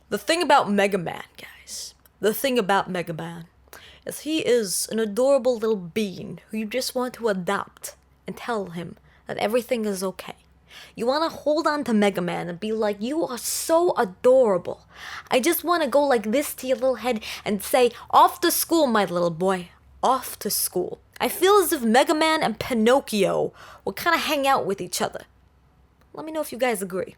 The thing about Megaman, guys, the thing about Megaman is he is an adorable little being who you just want to adopt and tell him that everything is okay. You want to hold on to Megaman and be like, you are so adorable. I just want to go like this to your little head and say, off to school, my little boy. Off to school. I feel as if Megaman and Pinocchio would kind of hang out with each other. Let me know if you guys agree.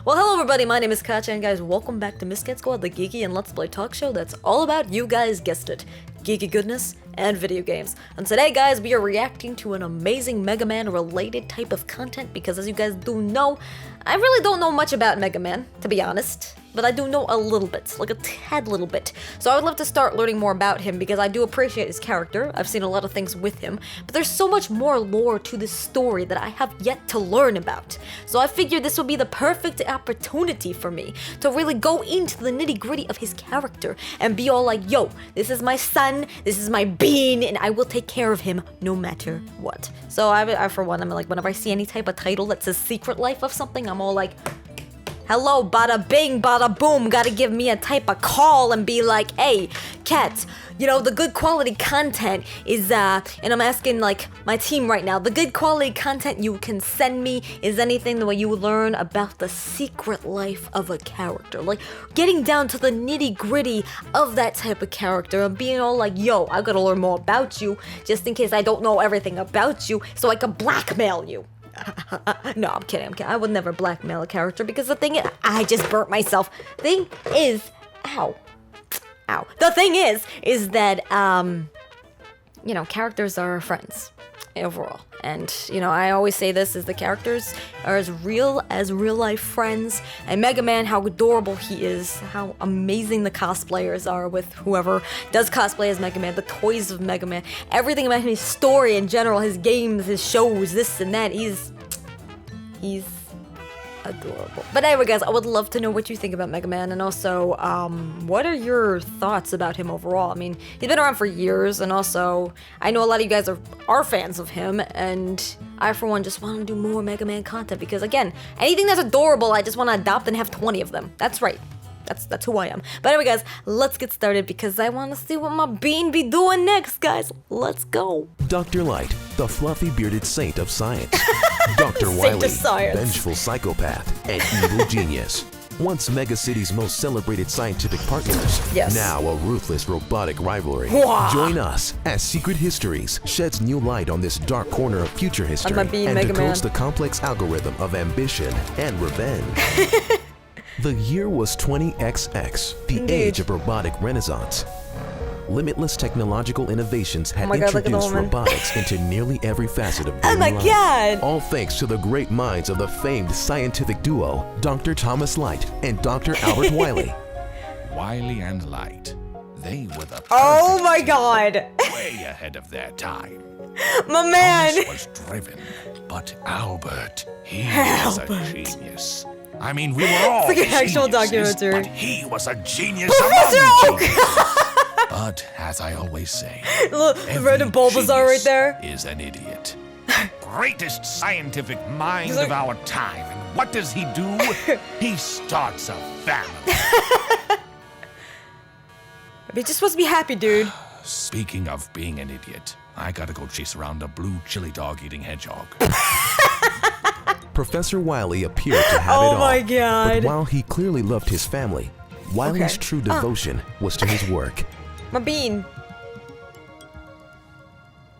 Well, hello everybody, my name is Kacha, and guys, welcome back to Miscat Squad, the geeky and let's play talk show that's all about, you guys guessed it, geeky goodness and video games. And today, guys, we are reacting to an amazing Mega Man related type of content because, as you guys do know, I really don't know much about Mega Man, to be honest. But I do know a little bit, like a tad little bit. So I would love to start learning more about him because I do appreciate his character. I've seen a lot of things with him, but there's so much more lore to this story that I have yet to learn about. So I figured this would be the perfect opportunity for me to really go into the nitty-gritty of his character and be all like, yo, this is my son, this is my bean, and I will take care of him no matter what. So I for one, I'm like, whenever I see any type of title that says Secret Life of something, I'm all like, hello, bada bing, bada boom, gotta give me a type of call and be like, hey, Kat, you know, the good quality content is, and I'm asking, like, my team right now, the good quality content you can send me is anything the way you learn about the secret life of a character. Like, getting down to the nitty gritty of that type of character and being all like, yo, I gotta learn more about you, just in case I don't know everything about you, so I can blackmail you. No, I'm kidding. I would never blackmail a character because the thing is, I just burnt myself. Thing is, ow. The thing is that, you know, characters are friends overall. And, you know, I always say this is the characters are as real life friends. And Mega Man, how adorable he is, how amazing the cosplayers are with whoever does cosplay as Mega Man, the toys of Mega Man, everything about his story in general, his games, his shows, this and that. He's adorable. But anyway, guys, I would love to know what you think about Mega Man, and also, what are your thoughts about him overall? I mean, he's been around for years, and also, I know a lot of you guys are fans of him, and I, for one, just want to do more Mega Man content, because, again, anything that's adorable, I just want to adopt and have 20 of them. That's right. That's who I am. But anyway, guys, let's get started because I want to see what my bean be doing next, guys. Let's go. Dr. Light, the fluffy bearded saint of science. Dr. Wily, vengeful psychopath and evil genius. Once Mega City's most celebrated scientific partners, yes. Now a ruthless robotic rivalry. Wah. Join us as Secret Histories sheds new light on this dark corner of future history and decodes the complex algorithm of ambition and revenge. The year was 20XX, the age of robotic renaissance. Limitless technological innovations had introduced robotics into nearly every facet of daily life. God! All thanks to the great minds of the famed scientific duo, Dr. Thomas Light and Dr. Albert Wily. Wily and Light, they were the oh my God! way ahead of their time. My man! Thomas was driven, but Albert, he was a genius. I mean, we were all it's like an actual documentary. But he was a genius among geniuses. But as I always say, look, Red and Bulbasaur right there is an idiot. Greatest scientific mind of our time. And what does he do? He starts a family. You're just supposed to be happy, dude. Speaking of being an idiot, I gotta go chase around a blue chili dog eating hedgehog. Professor Wily appeared to have it all. Oh my God. But while he clearly loved his family, Wily's true devotion was to his work. My bean.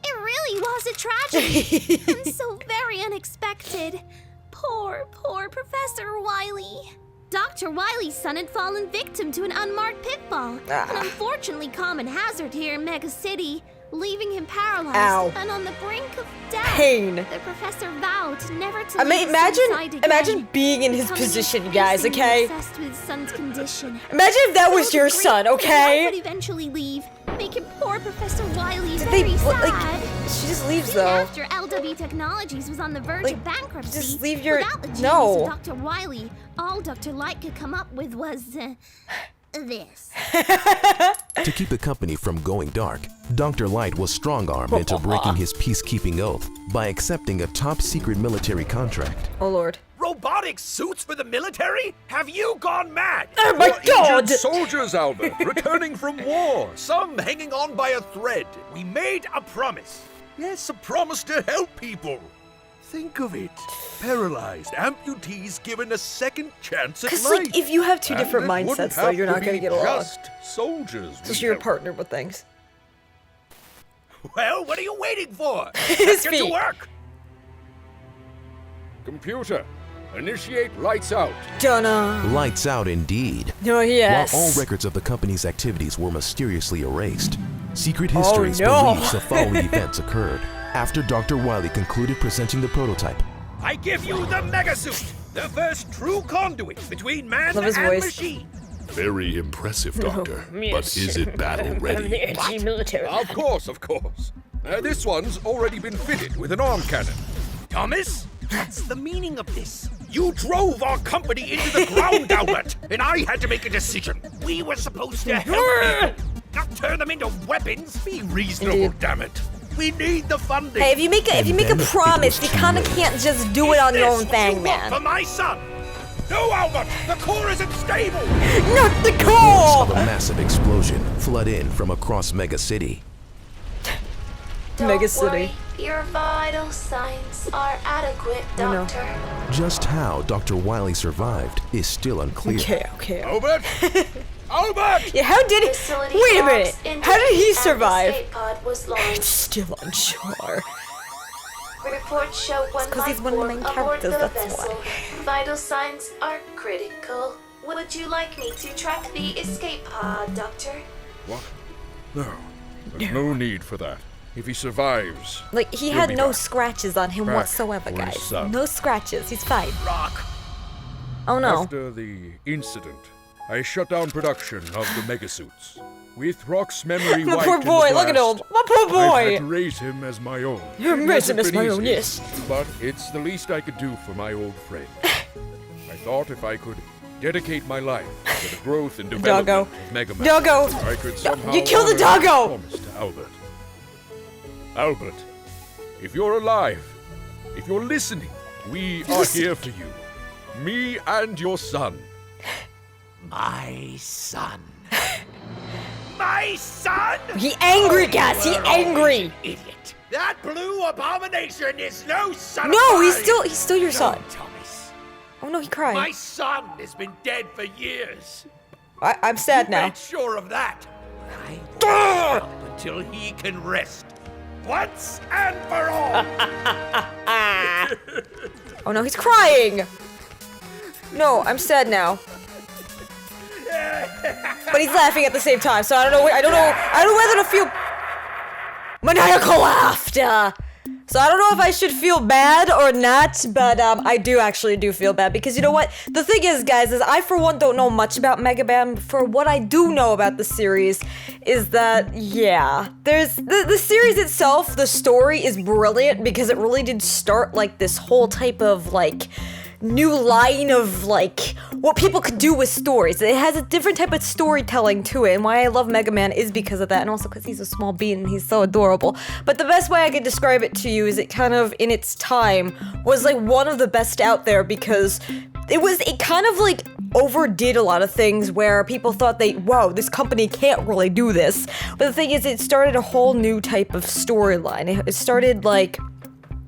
It really was a tragedy. And so very unexpected. Poor Professor Wily. Dr. Wily's son had fallen victim to an unmarked pitfall. An unfortunately common hazard here in Mega City, leaving him paralyzed and on the brink of death. Pain. The professor vowed never to imagine being in his position, guys, okay? Obsessed with his son's condition. Imagine if that was your son, okay? Would eventually leave, making poor Professor Wily Did very they, sad. like, she just leaves Soon though. after LW Technologies was on the verge of bankruptcy, just leave your without the genius of Dr. Wily, all Dr. Light could come up with was this. To keep the company from going dark, Dr. Light was strong-armed into breaking his peacekeeping oath by accepting a top-secret military contract. Oh Lord. robotic suits for the military? Have you gone mad? Oh my God! Injured soldiers, Albert, returning from war. Some hanging on by a thread. We made a promise. Yes, a promise to help people. Think of it. Paralyzed amputees given a second chance at life. Because, like, if you have two different And it wouldn't mindsets, though, have you're not be going to get along. Just soldiers. Especially your partner with things. Well, what are you waiting for? His Let's get to feet. work. Computer, initiate lights out. Dunna. Lights out indeed. Oh, yes. While all records of the company's activities were mysteriously erased, Secret Histories no. believes the following events occurred after Dr. Wily concluded presenting the prototype. I give you the Mega Suit, the first true conduit between man Love his and voice. machine. Very impressive, Doctor. But is it battle ready? Anti-military. Of course, of course. This one's already been fitted with an arm cannon. Thomas, what's the meaning of this? You drove our company into the ground, Albert, and I had to make a decision. We were supposed to help people, not turn them into weapons. Be reasonable, Indeed. damn it. We need the funding. Hey, if you make a promise, you kind of can't just do it on your own thing, what you want for man. my son? No, Albert, the core isn't stable. Not the Saw core! the massive explosion flood in from across Mega City. Mega City. Your vital signs are adequate, I know. Doctor. Just how Dr. Wily survived is still unclear. Okay. Albert? Albert! Yeah, how did he? Facility Wait a logs minute. indicate How did he an survive? escape pod was It's launched. still unsure. Reports show one 'cause he's life one of the form main aboard characters, the that's vessel. Vital signs are critical. Would you like me to track the escape pod, Doctor? What? No. There's no need for that. If he survives, Like, he He'll had be no back. scratches on him Back whatsoever, for his guys. son. No scratches. He's fine. Rock. Oh no. after the incident, I shut down production of the megasuits. With Rock's memory My wiped poor in the boy, look at blast, him. My poor I've had boy. to raise him as my own. You It raised him hasn't as been my own, easy, yes. But it's the least I could do for my old friend. I thought if I could dedicate my life to the growth and development Doggo. of Megaman, Doggo. I could somehow You killed the honor my doggo. promise to Albert. Albert, if you're alive, if you're listening, we are here for you. Me and your son. My son. My son? He angry, guys. He You were always angry. an idiot. That blue abomination is no son of No, mine. he's still your No, son. Thomas. Oh no, he cried. My son has been dead for years. I'm sad now. Made sure of that. I will help until he can rest. Once and for all. Oh no, he's crying. No, I'm sad now. But he's laughing at the same time, so I don't know. I don't know whether to feel maniacal laughter. So I don't know if I should feel bad or not, but I do feel bad because you know what? The thing is, guys, is I for one don't know much about Megaman. For what I do know about the series is that, yeah, there's the series itself, the story is brilliant because it really did start like this whole type of like new line of like what people could do with stories. It has a different type of storytelling to it, and why I love Mega Man is because of that, and also because he's a small bean and he's so adorable. But the best way I could describe it to you is it kind of in its time was like one of the best out there because it kind of like overdid a lot of things where people thought whoa, this company can't really do this. But the thing is, it started a whole new type of storyline. It started like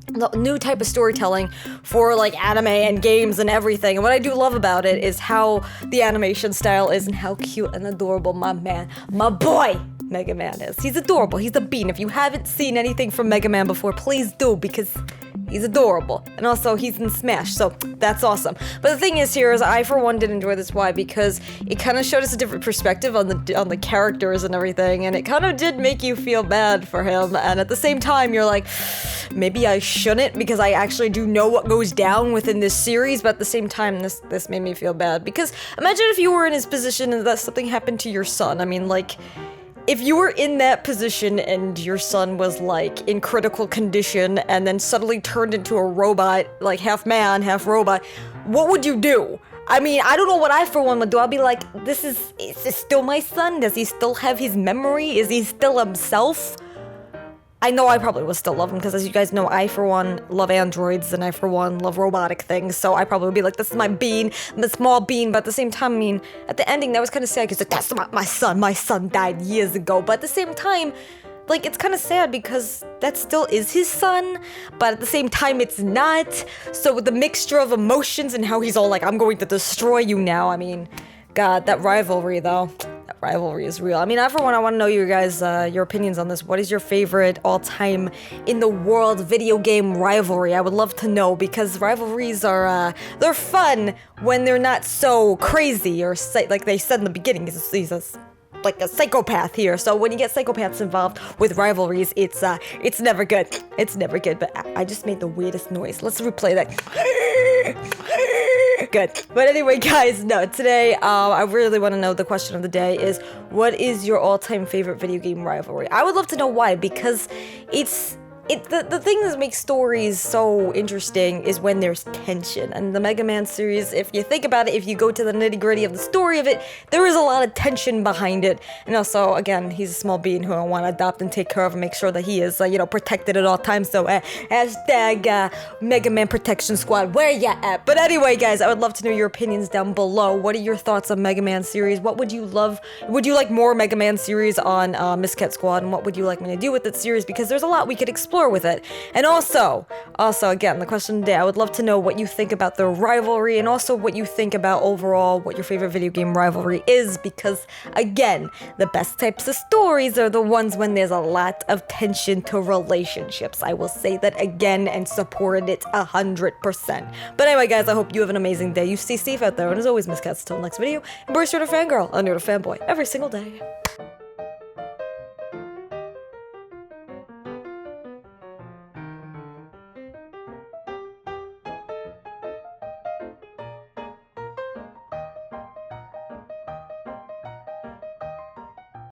the new type of storytelling for like anime and games and everything. And what I do love about it is how the animation style is and how cute and adorable my boy Mega Man is. He's adorable. He's a bean. If you haven't seen anything from Mega Man before, please do because he's adorable. And also he's in Smash, so that's awesome. But the thing is here is I for one did enjoy this. Why? Because it kind of showed us a different perspective on the characters and everything, and it kind of did make you feel bad for him. And at the same time, you're like, maybe I shouldn't because I actually do know what goes down within this series. But at the same time, this made me feel bad because imagine if you were in his position and that something happened to your son. I mean, like, if you were in that position and your son was like in critical condition and then suddenly turned into a robot, like half man, half robot, what would you do? I mean, I don't know what I for one would do. I'll be like, is this still my son? Does he still have his memory? Is he still himself? I know I probably would still love him, because as you guys know, I for one love androids, and I for one love robotic things, so I probably would be like, this is my bean, my small bean, but at the same time, I mean, at the ending, that was kind of sad, because like, that's not my son died years ago, but at the same time, like, it's kind of sad because that still is his son, but at the same time, it's not. So with the mixture of emotions and how he's all like, I'm going to destroy you now, I mean, God, that rivalry, though. That rivalry is real. I mean, for one, I want to know you guys, your opinions on this. What is your favorite all-time in the world video game rivalry? I would love to know, because rivalries are, they're fun when they're not so crazy, or like they said in the beginning, he's like a psychopath here. So when you get psychopaths involved with rivalries, it's never good. It's never good. But I just made the weirdest noise. Let's replay that. Good. But anyway, guys, no, today, I really want to know, the question of the day is, what is your all-time favorite video game rivalry? I would love to know why, because the thing that makes stories so interesting is when there's tension. And the Mega Man series, if you think about it, if you go to the nitty-gritty of the story of it, there is a lot of tension behind it. And also, again, he's a small being who I want to adopt and take care of and make sure that he is, protected at all times. So, hashtag Mega Man Protection Squad, where ya at? But anyway, guys, I would love to know your opinions down below. What are your thoughts on Mega Man series? What would you love? Would you like more Mega Man series on Miscat Squad? And what would you like me to do with that series? Because there's a lot we could explore with it. And also, again, the question today, I would love to know what you think about the rivalry, and also what you think about overall what your favorite video game rivalry is, because again, the best types of stories are the ones when there's a lot of tension to relationships. I will say that again and support it 100%. But anyway, guys, I hope you have an amazing day. You stay safe out there, and as always, Miscats, till next video, embrace your inner fangirl, and your inner fanboy every single day.